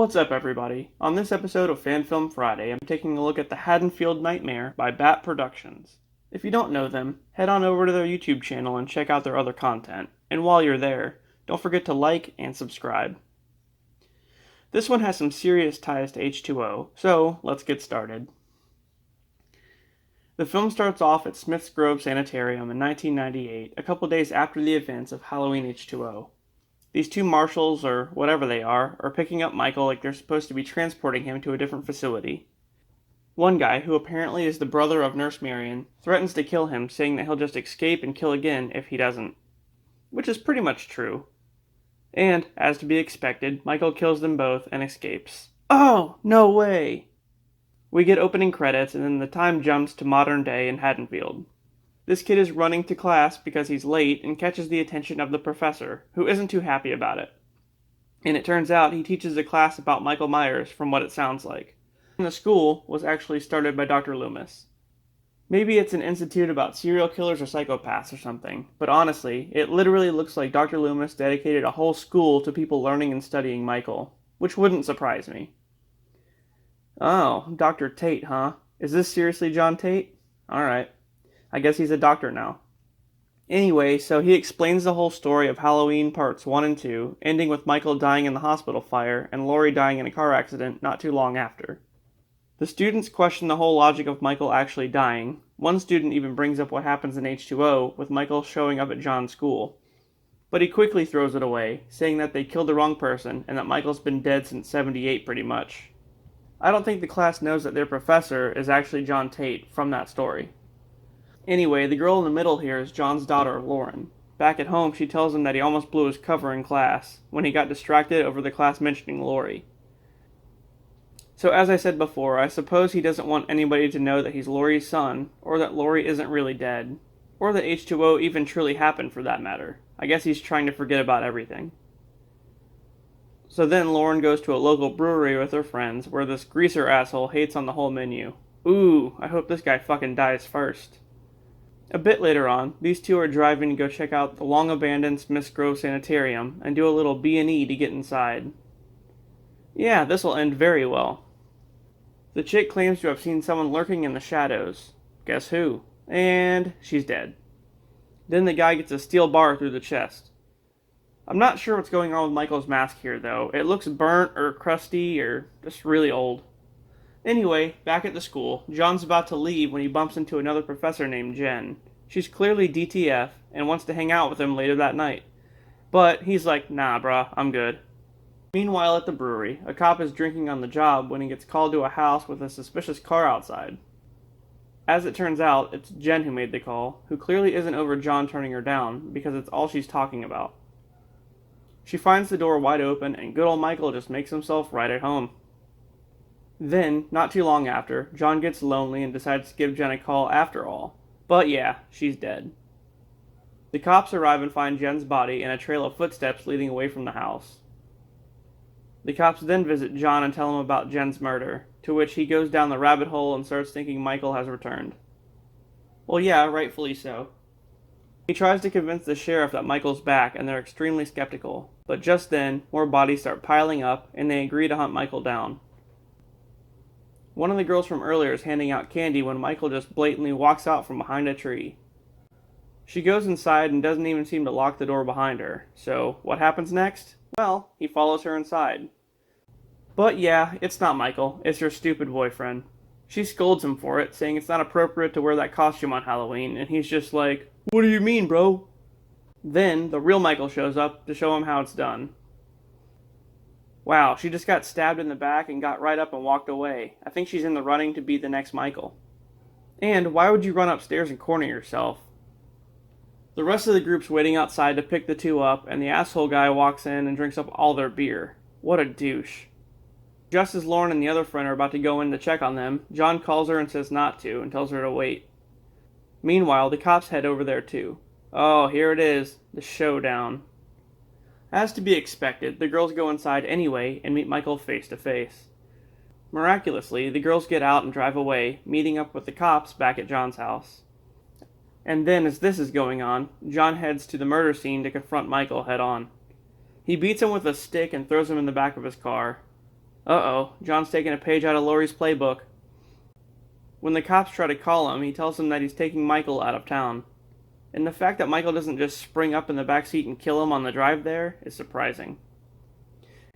What's up, everybody? On this episode of Fan Film Friday, I'm taking a look at the Haddonfield Nightmare by Bat Productions. If you don't know them, head on over to their YouTube channel and check out their other content. And while you're there, don't forget to like and subscribe. This one has some serious ties to H20, so let's get started. The film starts off at Smith's Grove Sanitarium in 1998, a couple days after the events of Halloween H20. These two marshals, or whatever they are picking up Michael like they're supposed to be transporting him to a different facility. One guy, who apparently is the brother of Nurse Marion, threatens to kill him, saying that he'll just escape and kill again if he doesn't. Which is pretty much true. And, as to be expected, Michael kills them both and escapes. Oh, no way! We get opening credits, and then the time jumps to modern day in Haddonfield. This kid is running to class because he's late and catches the attention of the professor, who isn't too happy about it. And it turns out he teaches a class about Michael Myers, from what it sounds like. And the school was actually started by Dr. Loomis. Maybe it's an institute about serial killers or psychopaths or something, but honestly, it literally looks like Dr. Loomis dedicated a whole school to people learning and studying Michael, which wouldn't surprise me. Oh, Dr. Tate, huh? Is this seriously John Tate? Alright. I guess he's a doctor now. Anyway, so he explains the whole story of Halloween parts 1 and 2, ending with Michael dying in the hospital fire and Laurie dying in a car accident not too long after. The students question the whole logic of Michael actually dying. One student even brings up what happens in H20 with Michael showing up at John's school. But he quickly throws it away, saying that they killed the wrong person and that Michael's been dead since '78 pretty much. I don't think the class knows that their professor is actually John Tate from that story. Anyway, the girl in the middle here is John's daughter, Lauren. Back at home, she tells him that he almost blew his cover in class, when he got distracted over the class mentioning Laurie. So as I said before, I suppose he doesn't want anybody to know that he's Laurie's son, or that Laurie isn't really dead, or that H20 even truly happened for that matter. I guess he's trying to forget about everything. So then Lauren goes to a local brewery with her friends, where this greaser asshole hates on the whole menu. Ooh, I hope this guy fucking dies first. A bit later on, these two are driving to go check out the long-abandoned Smith's Grove Sanitarium and do a little B&E to get inside. Yeah, this'll end very well. The chick claims to have seen someone lurking in the shadows. Guess who? And she's dead. Then the guy gets a steel bar through the chest. I'm not sure what's going on with Michael's mask here, though. It looks burnt or crusty or just really old. Anyway, back at the school, John's about to leave when he bumps into another professor named Jen. She's clearly DTF and wants to hang out with him later that night. But he's like, nah bruh, I'm good. Meanwhile at the brewery, a cop is drinking on the job when he gets called to a house with a suspicious car outside. As it turns out, it's Jen who made the call, who clearly isn't over John turning her down, because it's all she's talking about. She finds the door wide open and good old Michael just makes himself right at home. Then, not too long after, John gets lonely and decides to give Jen a call after all. But yeah, she's dead. The cops arrive and find Jen's body and a trail of footsteps leading away from the house. The cops then visit John and tell him about Jen's murder, to which he goes down the rabbit hole and starts thinking Michael has returned. Well yeah, rightfully so. He tries to convince the sheriff that Michael's back and they're extremely skeptical, but just then, more bodies start piling up and they agree to hunt Michael down. One of the girls from earlier is handing out candy when Michael just blatantly walks out from behind a tree. She goes inside and doesn't even seem to lock the door behind her, so what happens next? Well, he follows her inside. But yeah, it's not Michael, it's her stupid boyfriend. She scolds him for it, saying it's not appropriate to wear that costume on Halloween, and he's just like, what do you mean, bro? Then, the real Michael shows up to show him how it's done. Wow, she just got stabbed in the back and got right up and walked away. I think she's in the running to be the next Michael. And why would you run upstairs and corner yourself? The rest of the group's waiting outside to pick the two up, and the asshole guy walks in and drinks up all their beer. What a douche. Just as Lauren and the other friend are about to go in to check on them, John calls her and says not to, and tells her to wait. Meanwhile, the cops head over there too. Oh, here it is, the showdown. As to be expected, the girls go inside anyway and meet Michael face to face. Miraculously, the girls get out and drive away, meeting up with the cops back at John's house. And then, as this is going on, John heads to the murder scene to confront Michael head on. He beats him with a stick and throws him in the back of his car. Uh-oh, John's taking a page out of Laurie's playbook. When the cops try to call him, he tells them that he's taking Michael out of town. And the fact that Michael doesn't just spring up in the backseat and kill him on the drive there is surprising.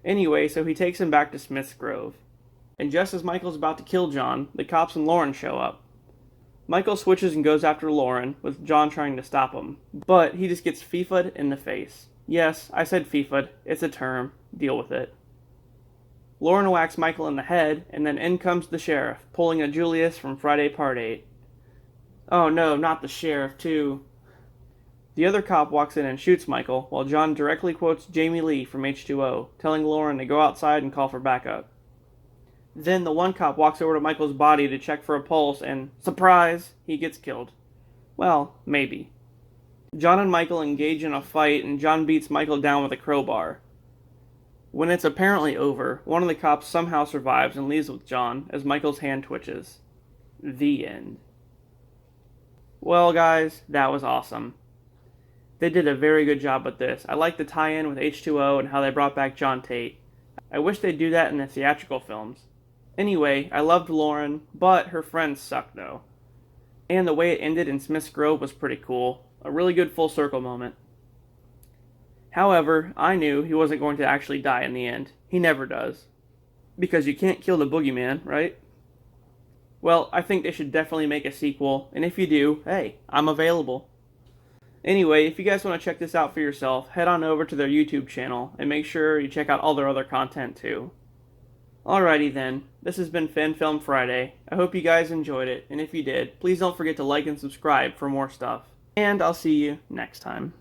Anyway, so he takes him back to Smith's Grove. And just as Michael's about to kill John, the cops and Lauren show up. Michael switches and goes after Lauren, with John trying to stop him. But he just gets FIFA'd in the face. Yes, I said FIFA'd. It's a term. Deal with it. Lauren whacks Michael in the head, and then in comes the sheriff, pulling a Julius from Friday Part 8. Oh no, not the sheriff, too. The other cop walks in and shoots Michael, while John directly quotes Jamie Lee from H20, telling Lauren to go outside and call for backup. Then the one cop walks over to Michael's body to check for a pulse, and, surprise, he gets killed. Well, maybe. John and Michael engage in a fight, and John beats Michael down with a crowbar. When it's apparently over, one of the cops somehow survives and leaves with John, as Michael's hand twitches. The end. Well, guys, that was awesome. They did a very good job with this. I like the tie-in with H20 and how they brought back John Tate. I wish they'd do that in the theatrical films. Anyway, I loved Lauren, but her friends sucked though. And the way it ended in Smith's Grove was pretty cool. A really good full circle moment. However, I knew he wasn't going to actually die in the end. He never does. Because you can't kill the boogeyman, right? Well, I think they should definitely make a sequel, and if you do, hey, I'm available. Anyway, if you guys want to check this out for yourself, head on over to their YouTube channel, and make sure you check out all their other content too. Alrighty then, this has been Fan Film Friday. I hope you guys enjoyed it, and if you did, please don't forget to like and subscribe for more stuff. And I'll see you next time.